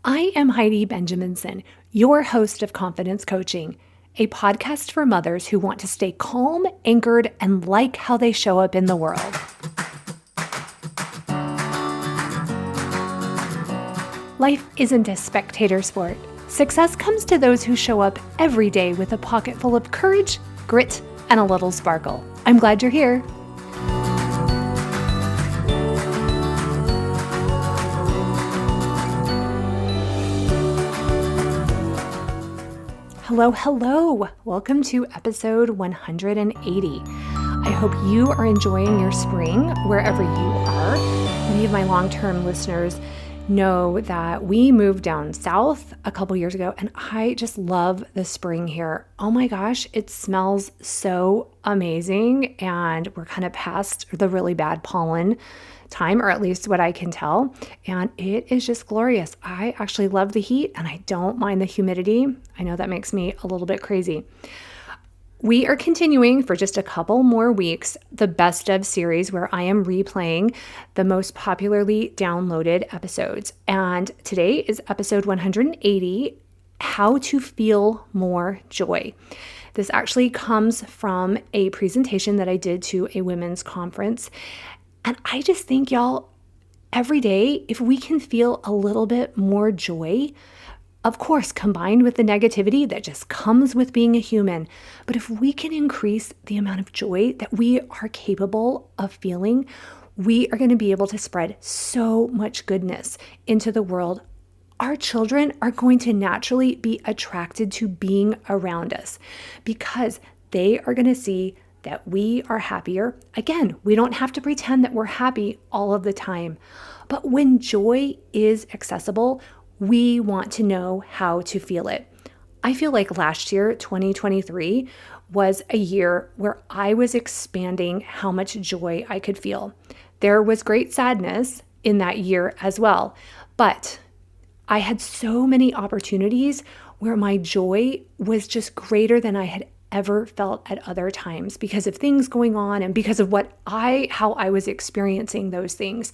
I am Heidi Benjaminson, your host of Confidence Coaching, a podcast for mothers who want to stay calm, anchored, and like how they show up in the world. Life isn't a spectator sport. Success comes to those who show up every day with a pocket full of courage, grit, and a little sparkle. I'm glad you're here. Hello. Welcome to episode 180. I hope you are enjoying your spring wherever you are. Many of my long-term listeners know that we moved down south a couple years ago, and I just love the spring here. Oh my gosh, it smells so amazing, and we're kind of past the really bad pollen time, or at least what I can tell, and it is just glorious. I actually love the heat, and I don't mind the humidity. I know that makes me a little bit crazy. We are continuing for just a couple more weeks the Best Of series, where I am replaying the most popularly downloaded episodes. And today is episode 180, How to Feel More Joy. This actually comes from a presentation that I did to a women's conference. And I just think, y'all, every day, if we can feel a little bit more joy, of course, combined with the negativity that just comes with being a human, but if we can increase the amount of joy that we are capable of feeling, we are going to be able to spread so much goodness into the world. Our children are going to naturally be attracted to being around us because they are going to see that we are happier. Again, we don't have to pretend that we're happy all of the time, but when joy is accessible, we want to know how to feel it. I feel like last year, 2023, was a year where I was expanding how much joy I could feel. There was great sadness in that year as well, but I had so many opportunities where my joy was just greater than I had ever felt at other times because of things going on and because of how I was experiencing those things.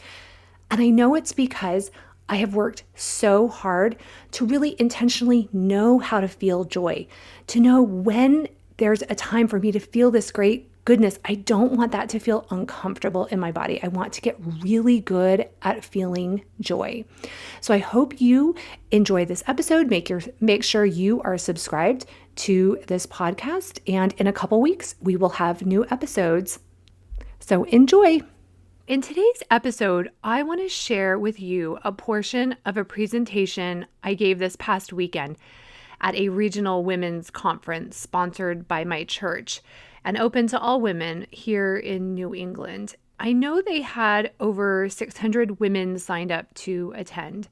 And I know it's because I have worked so hard to really intentionally know how to feel joy, to know when there's a time for me to feel this great goodness. I don't want that to feel uncomfortable in my body. I want to get really good at feeling joy. So I hope you enjoy this episode. Make sure you are subscribed to this podcast, and in a couple weeks, we will have new episodes. So enjoy. In today's episode, I want to share with you a portion of a presentation I gave this past weekend at a regional women's conference sponsored by my church and open to all women here in New England. I know they had over 600 women signed up to attend,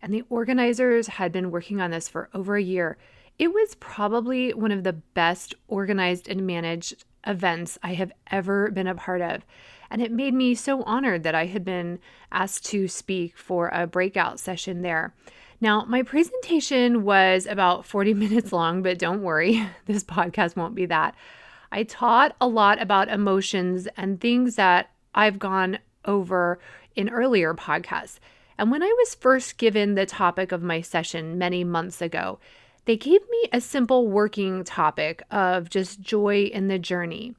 and the organizers had been working on this for over a year. It was probably one of the best organized and managed events I have ever been a part of. And it made me so honored that I had been asked to speak for a breakout session there. Now, my presentation was about 40 minutes long, but don't worry, this podcast won't be that. I taught a lot about emotions and things that I've gone over in earlier podcasts. And when I was first given the topic of my session many months ago, they gave me a simple working topic of just joy in the journey.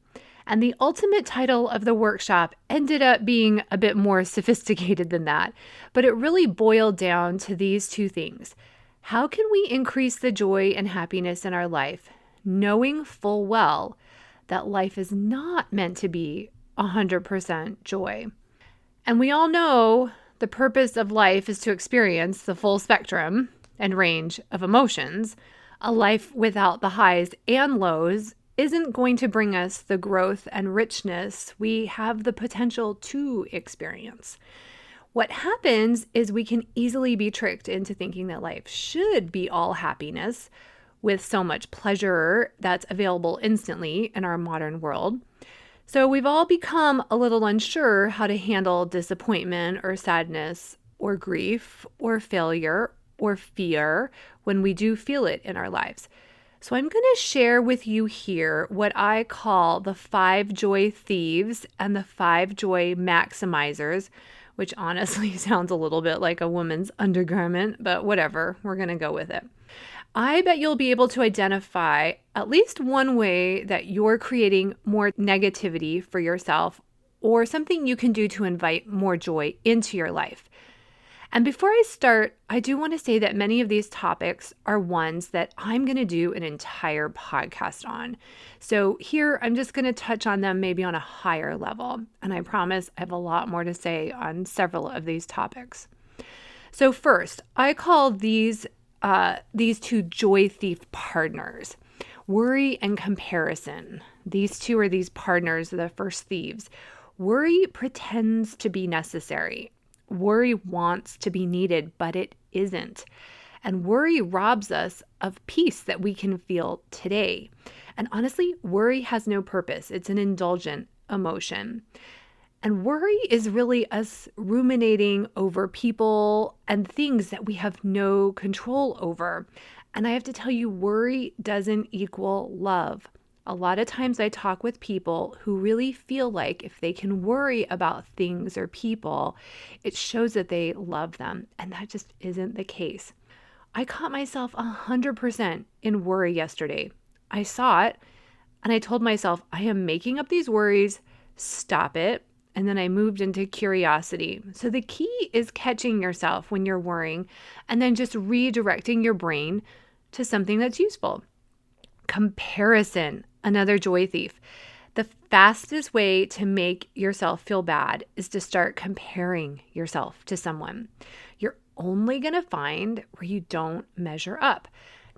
And the ultimate title of the workshop ended up being a bit more sophisticated than that, but it really boiled down to these two things. How can we increase the joy and happiness in our life, knowing full well that life is not meant to be 100% joy? And we all know the purpose of life is to experience the full spectrum and range of emotions. A life without the highs and lows isn't going to bring us the growth and richness we have the potential to experience. What happens is we can easily be tricked into thinking that life should be all happiness with so much pleasure that's available instantly in our modern world. So we've all become a little unsure how to handle disappointment or sadness or grief or failure or fear when we do feel it in our lives. So I'm going to share with you here what I call the 5 joy thieves and the 5 joy maximizers, which honestly sounds a little bit like a woman's undergarment, but whatever, we're going to go with it. I bet you'll be able to identify at least one way that you're creating more negativity for yourself or something you can do to invite more joy into your life. And before I start, I do want to say that many of these topics are ones that I'm going to do an entire podcast on. So here, I'm just going to touch on them maybe on a higher level. And I promise I have a lot more to say on several of these topics. So first, I call these two joy thief partners, worry and comparison. These two are these partners, the first thieves. Worry pretends to be necessary. Worry wants to be needed, but it isn't. And worry robs us of peace that we can feel today. And honestly, worry has no purpose. It's an indulgent emotion. And worry is really us ruminating over people and things that we have no control over. And I have to tell you, worry doesn't equal love. A lot of times I talk with people who really feel like if they can worry about things or people, it shows that they love them. And that just isn't the case. I caught myself 100% in worry yesterday. I saw it and I told myself, I am making up these worries. Stop it. And then I moved into curiosity. So the key is catching yourself when you're worrying and then just redirecting your brain to something that's useful. Comparison, another joy thief. The fastest way to make yourself feel bad is to start comparing yourself to someone. You're only going to find where you don't measure up.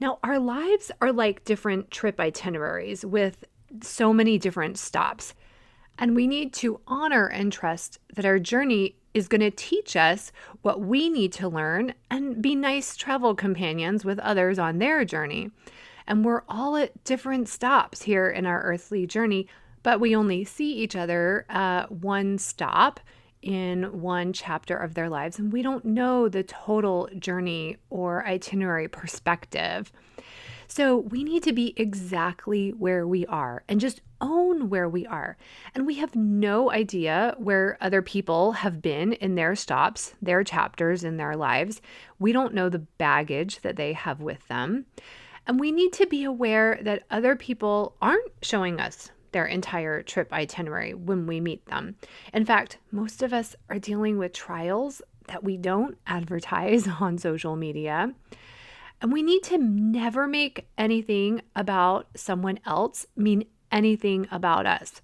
Now, our lives are like different trip itineraries with so many different stops. And we need to honor and trust that our journey is going to teach us what we need to learn and be nice travel companions with others on their journey. And we're all at different stops here in our earthly journey, but we only see each other one stop in one chapter of their lives, and we don't know the total journey or itinerary perspective. So we need to be exactly where we are and just own where we are. And we have no idea where other people have been in their stops, their chapters in their lives. We don't know the baggage that they have with them. And we need to be aware that other people aren't showing us their entire trip itinerary when we meet them. In fact, most of us are dealing with trials that we don't advertise on social media. And we need to never make anything about someone else mean anything about us.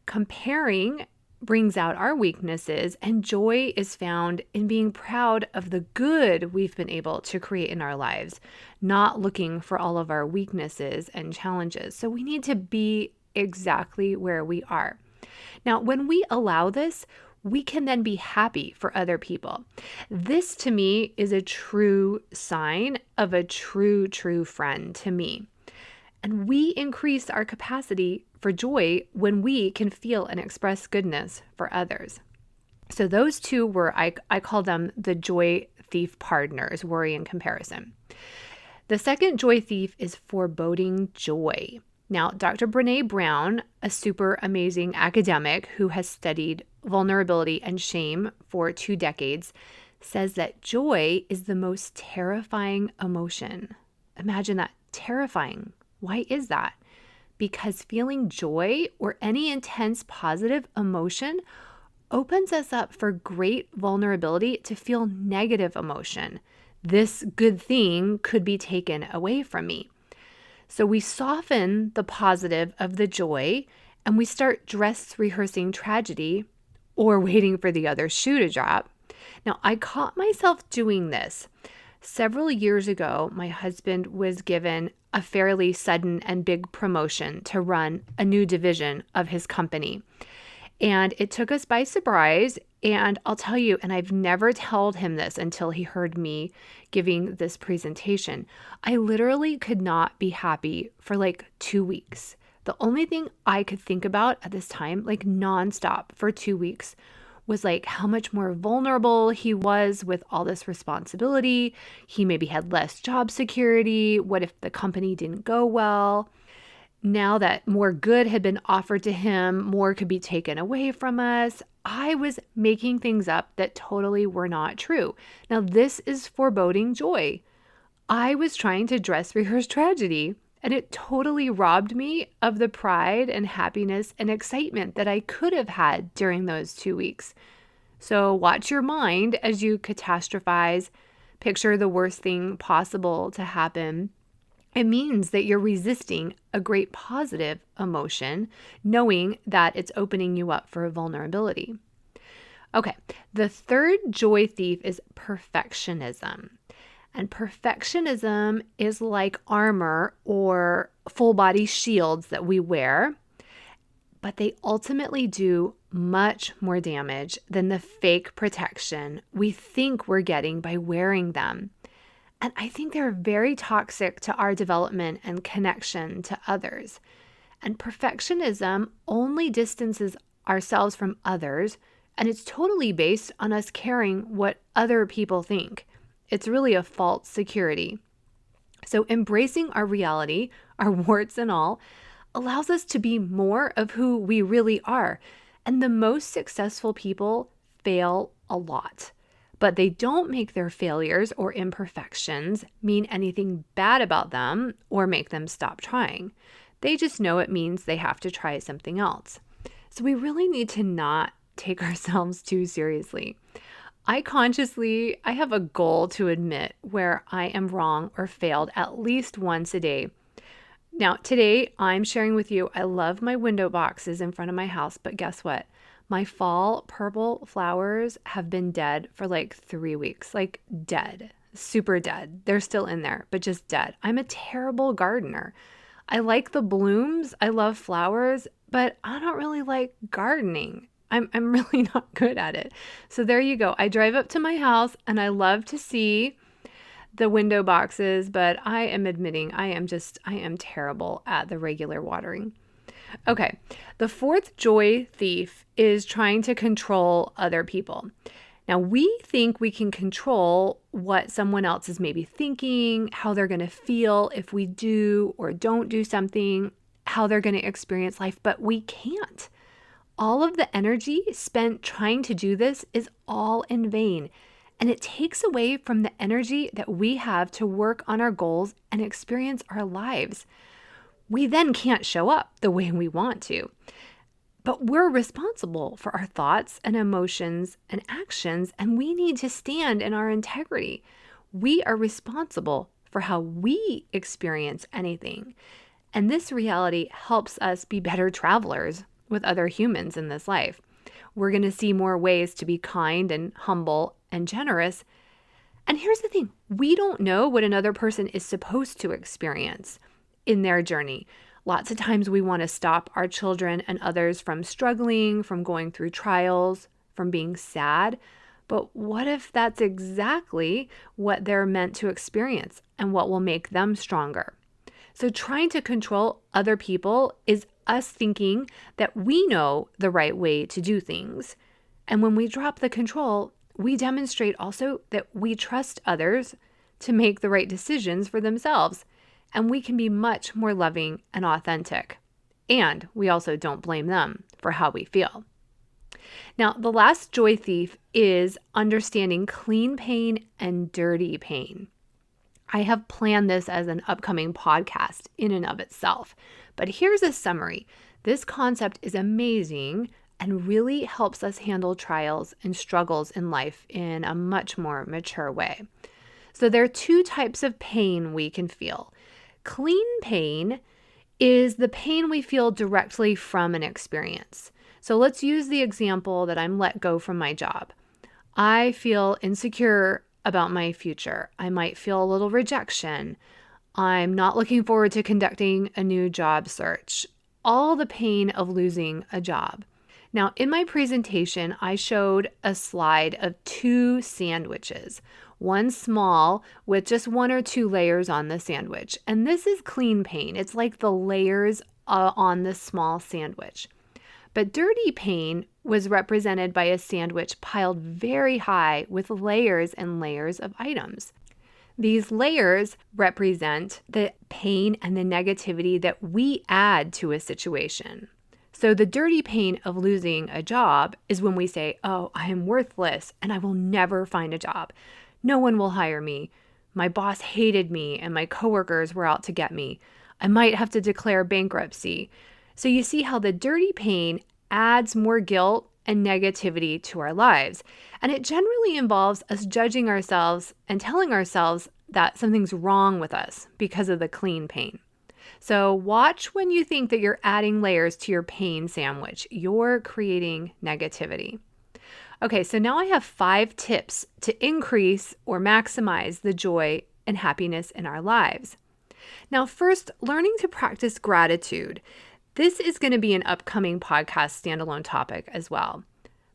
Comparing brings out our weaknesses, and joy is found in being proud of the good we've been able to create in our lives, not looking for all of our weaknesses and challenges. So we need to be exactly where we are. Now, when we allow this, we can then be happy for other people. This to me is a true sign of a true friend to me. And we increase our capacity for joy when we can feel and express goodness for others. So those two were, I call them the joy thief partners, worry and comparison. The second joy thief is foreboding joy. Now, Dr. Brené Brown, a super amazing academic who has studied vulnerability and shame for 2 decades, says that joy is the most terrifying emotion. Imagine that, terrifying. Why is that? Because feeling joy or any intense positive emotion opens us up for great vulnerability to feel negative emotion. This good thing could be taken away from me. So we soften the positive of the joy and we start dress rehearsing tragedy or waiting for the other shoe to drop. Now, I caught myself doing this. Several years ago, my husband was given a fairly sudden and big promotion to run a new division of his company. And it took us by surprise. And I'll tell you, and I've never told him this until he heard me giving this presentation, I literally could not be happy for like 2 weeks. The only thing I could think about at this time, like nonstop for 2 weeks, was like how much more vulnerable he was with all this responsibility. He maybe had less job security. What if the company didn't go well? Now that more good had been offered to him, more could be taken away from us. I was making things up that totally were not true. Now, this is foreboding joy. I was trying to dress rehearse tragedy, and it totally robbed me of the pride and happiness and excitement that I could have had during those 2 weeks. So watch your mind as you catastrophize, picture the worst thing possible to happen. It means that you're resisting a great positive emotion, knowing that it's opening you up for vulnerability. Okay, the third joy thief is perfectionism. And perfectionism is like armor or full body shields that we wear, but they ultimately do much more damage than the fake protection we think we're getting by wearing them. And I think they're very toxic to our development and connection to others. And perfectionism only distances ourselves from others, and it's totally based on us caring what other people think. It's really a false security. So embracing our reality, our warts and all, allows us to be more of who we really are. And the most successful people fail a lot, but they don't make their failures or imperfections mean anything bad about them or make them stop trying. They just know it means they have to try something else. So we really need to not take ourselves too seriously. I have a goal to admit where I am wrong or failed at least once a day. Now, today I'm sharing with you, I love my window boxes in front of my house, but guess what? My fall purple flowers have been dead for like 3 weeks, like dead, super dead. They're still in there, but just dead. I'm a terrible gardener. I like the blooms. I love flowers, but I don't really like gardening. I'm really not good at it. So there you go. I drive up to my house and I love to see the window boxes, but I am admitting I am terrible at the regular watering. Okay, the fourth joy thief is trying to control other people. Now, we think we can control what someone else is maybe thinking, how they're going to feel if we do or don't do something, how they're going to experience life, but we can't. All of the energy spent trying to do this is all in vain, and it takes away from the energy that we have to work on our goals and experience our lives. We then can't show up the way we want to. But we're responsible for our thoughts and emotions and actions, and we need to stand in our integrity. We are responsible for how we experience anything. And this reality helps us be better travelers with other humans in this life. We're going to see more ways to be kind and humble and generous. And here's the thing, we don't know what another person is supposed to experience in their journey. Lots of times we want to stop our children and others from struggling, from going through trials, from being sad. But what if that's exactly what they're meant to experience and what will make them stronger? So trying to control other people is us thinking that we know the right way to do things. And when we drop the control, we demonstrate also that we trust others to make the right decisions for themselves. And we can be much more loving and authentic. And we also don't blame them for how we feel. Now, the last joy thief is understanding clean pain and dirty pain. I have planned this as an upcoming podcast in and of itself, but here's a summary. This concept is amazing and really helps us handle trials and struggles in life in a much more mature way. So there are two types of pain we can feel. Clean pain is the pain we feel directly from an experience. So let's use the example that I'm let go from my job. I feel insecure about my future. I might feel a little rejection. I'm not looking forward to conducting a new job search. All the pain of losing a job. Now, in my presentation, I showed a slide of 2 sandwiches. One small with just 1 or 2 layers on the sandwich. And this is clean pain. It's like the layers on the small sandwich. But dirty pain was represented by a sandwich piled very high with layers and layers of items. These layers represent the pain and the negativity that we add to a situation. So the dirty pain of losing a job is when we say, oh, I am worthless and I will never find a job. No one will hire me. My boss hated me and my coworkers were out to get me. I might have to declare bankruptcy. So you see how the dirty pain adds more guilt and negativity to our lives. And it generally involves us judging ourselves and telling ourselves that something's wrong with us because of the clean pain. So watch when you think that you're adding layers to your pain sandwich. You're creating negativity. Okay, so now I have 5 tips to increase or maximize the joy and happiness in our lives. Now, first, learning to practice gratitude. This is going to be an upcoming podcast standalone topic as well.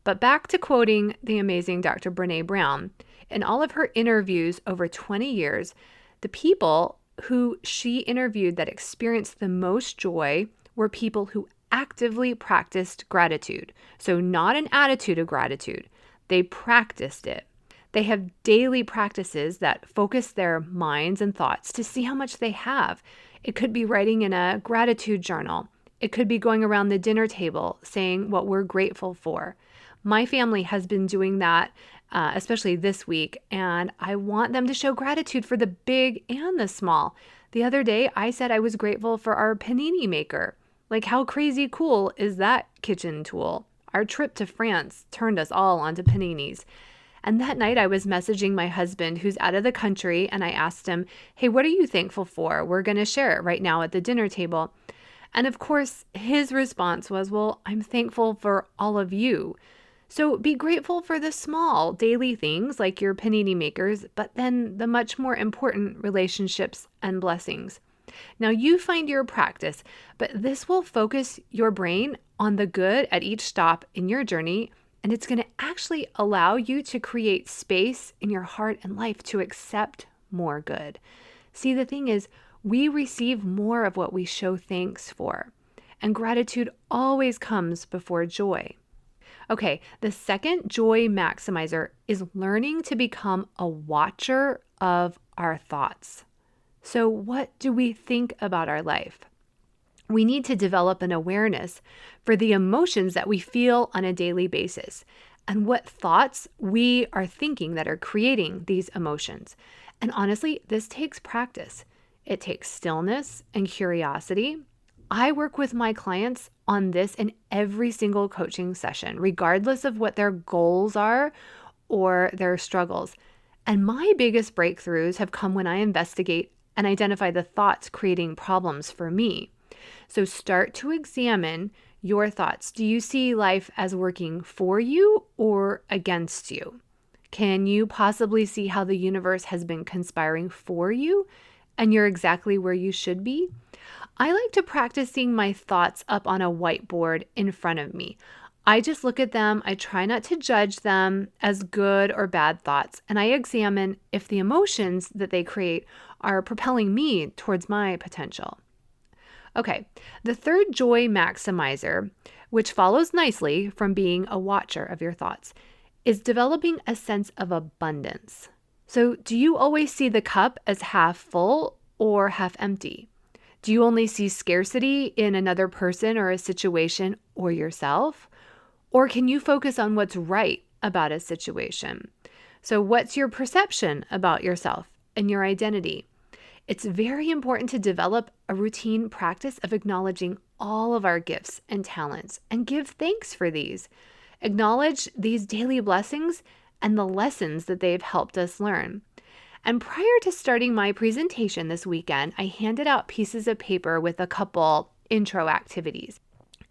But back to quoting the amazing Dr. Brené Brown. In all of her interviews over 20 years, the people who she interviewed that experienced the most joy were people who actively practiced gratitude. So not an attitude of gratitude. They practiced it. They have daily practices that focus their minds and thoughts to see how much they have. It could be writing in a gratitude journal. It could be going around the dinner table saying what we're grateful for. My family has been doing that, especially this week, and I want them to show gratitude for the big and the small. The other day, I said I was grateful for our panini maker. Like, how crazy cool is that kitchen tool? Our trip to France turned us all onto paninis. And that night I was messaging my husband who's out of the country, and I asked him, hey, what are you thankful for? We're going to share it right now at the dinner table. And of course, his response was, well, I'm thankful for all of you. So be grateful for the small daily things like your panini makers, but then the much more important relationships and blessings. Now you find your practice, but this will focus your brain on the good at each stop in your journey, and it's going to actually allow you to create space in your heart and life to accept more good. See, the thing is, we receive more of what we show thanks for, and gratitude always comes before joy. Okay, the second joy maximizer is learning to become a watcher of our thoughts. So what do we think about our life? We need to develop an awareness for the emotions that we feel on a daily basis and what thoughts we are thinking that are creating these emotions. And honestly, this takes practice. It takes stillness and curiosity. I work with my clients on this in every single coaching session, regardless of what their goals are or their struggles. And my biggest breakthroughs have come when I investigate and identify the thoughts creating problems for me. So start to examine your thoughts. Do you see life as working for you or against you? Can you possibly see how the universe has been conspiring for you and you're exactly where you should be? I like to practice seeing my thoughts up on a whiteboard in front of me. I just look at them. I try not to judge them as good or bad thoughts, and I examine if the emotions that they create are propelling me towards my potential. Okay, the third joy maximizer, which follows nicely from being a watcher of your thoughts, is developing a sense of abundance. So do you always see the cup as half full or half empty? Do you only see scarcity in another person or a situation or yourself? Or can you focus on what's right about a situation? So what's your perception about yourself and your identity? It's very important to develop a routine practice of acknowledging all of our gifts and talents and give thanks for these. Acknowledge these daily blessings and the lessons that they've helped us learn. And prior to starting my presentation this weekend, I handed out pieces of paper with a couple intro activities.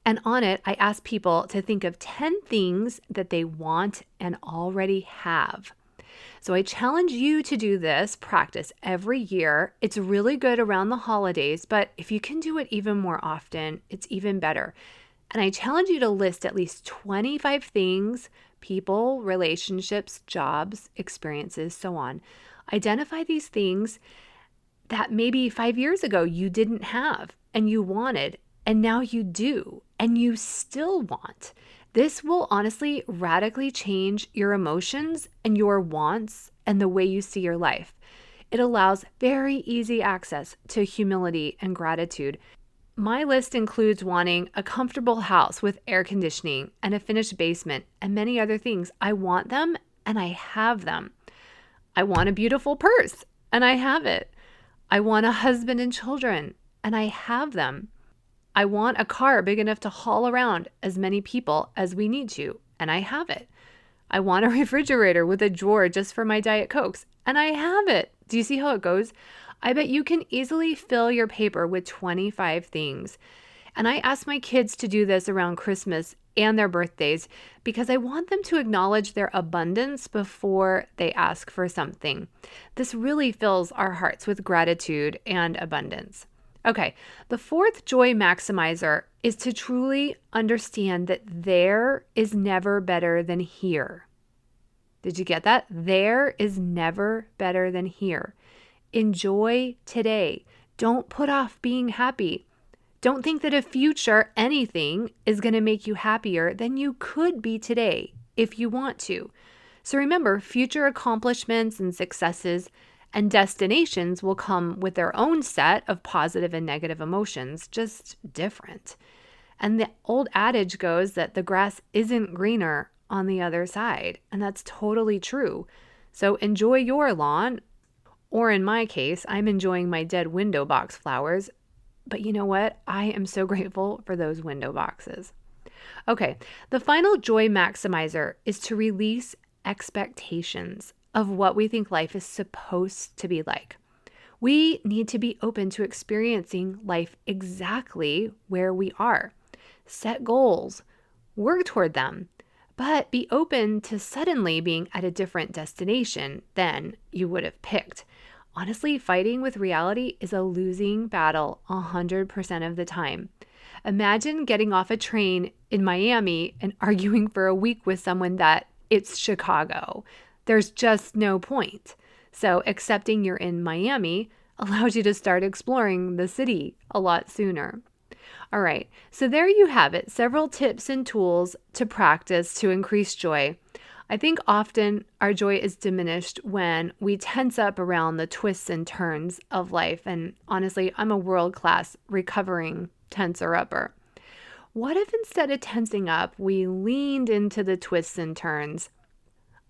And on it, I asked people to think of 10 things that they want and already have. So I challenge you to do this practice every year. It's really good around the holidays, but if you can do it even more often, it's even better. And I challenge you to list at least 25 things, people, relationships, jobs, experiences, so on. Identify these things that maybe 5 years ago you didn't have and you wanted, and now you do, and you still want. This will honestly radically change your emotions and your wants and the way you see your life. It allows very easy access to humility and gratitude. My list includes wanting a comfortable house with air conditioning and a finished basement and many other things. I want them and I have them. I want a beautiful purse and I have it. I want a husband and children and I have them. I want a car big enough to haul around as many people as we need to, and I have it. I want a refrigerator with a drawer just for my Diet Cokes, and I have it. Do you see how it goes? I bet you can easily fill your paper with 25 things. And I ask my kids to do this around Christmas and their birthdays because I want them to acknowledge their abundance before they ask for something. This really fills our hearts with gratitude and abundance. Okay, the fourth joy maximizer is to truly understand that there is never better than here. Did you get that? There is never better than here. Enjoy today. Don't put off being happy. Don't think that a future anything is going to make you happier than you could be today if you want to. So remember, future accomplishments and successes and destinations will come with their own set of positive and negative emotions, just different. And the old adage goes that the grass isn't greener on the other side, and that's totally true. So enjoy your lawn, or in my case, I'm enjoying my dead window box flowers. But you know what? I am so grateful for those window boxes. Okay, the final joy maximizer is to release expectations of what we think life is supposed to be like. We need to be open to experiencing life exactly where we are. Set goals, work toward them, but be open to suddenly being at a different destination than you would have picked. Honestly, fighting with reality is a losing battle 100% of the time. Imagine getting off a train in Miami and arguing for a week with someone that it's Chicago. There's just no point. So accepting you're in Miami allows you to start exploring the city a lot sooner. All right, so there you have it, several tips and tools to practice to increase joy. I think often our joy is diminished when we tense up around the twists and turns of life. And honestly, I'm a world-class recovering tenser-upper. What if instead of tensing up, we leaned into the twists and turns?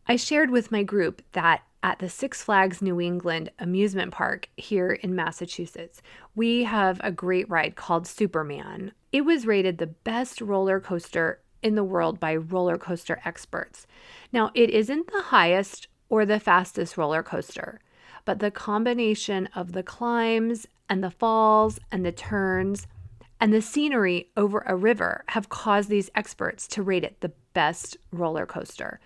I shared with my group that at the Six Flags New England amusement park here in Massachusetts, we have a great ride called Superman. It was rated the best roller coaster in the world by roller coaster experts. Now, it isn't the highest or the fastest roller coaster, but the combination of the climbs and the falls and the turns and the scenery over a river have caused these experts to rate it the best roller coaster.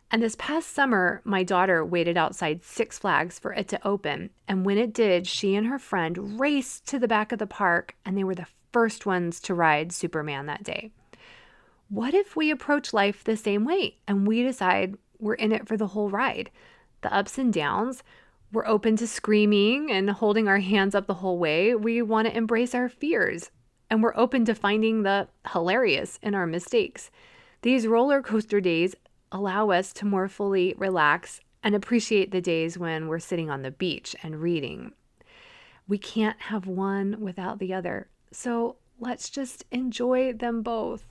And this past summer, my daughter waited outside Six Flags for it to open. And when it did, she and her friend raced to the back of the park, and they were the first ones to ride Superman that day. What if we approach life the same way and we decide we're in it for the whole ride? The ups and downs, we're open to screaming and holding our hands up the whole way. We want to embrace our fears, and we're open to finding the hilarious in our mistakes. These roller coaster days allow us to more fully relax and appreciate the days when we're sitting on the beach and reading. We can't have one without the other, so let's just enjoy them both.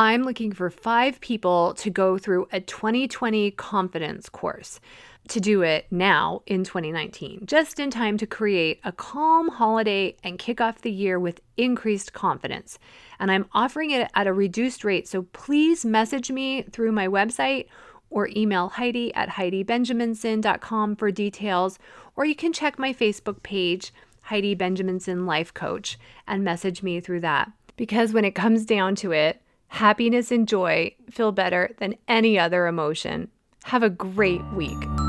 I'm looking for 5 people to go through a 2020 confidence course, to do it now in 2019, just in time to create a calm holiday and kick off the year with increased confidence. And I'm offering it at a reduced rate, so please message me through my website or email Heidi at HeidiBenjaminson.com for details, or you can check my Facebook page, Heidi Benjaminson Life Coach, and message me through that. Because when it comes down to it, happiness and joy feel better than any other emotion. Have a great week.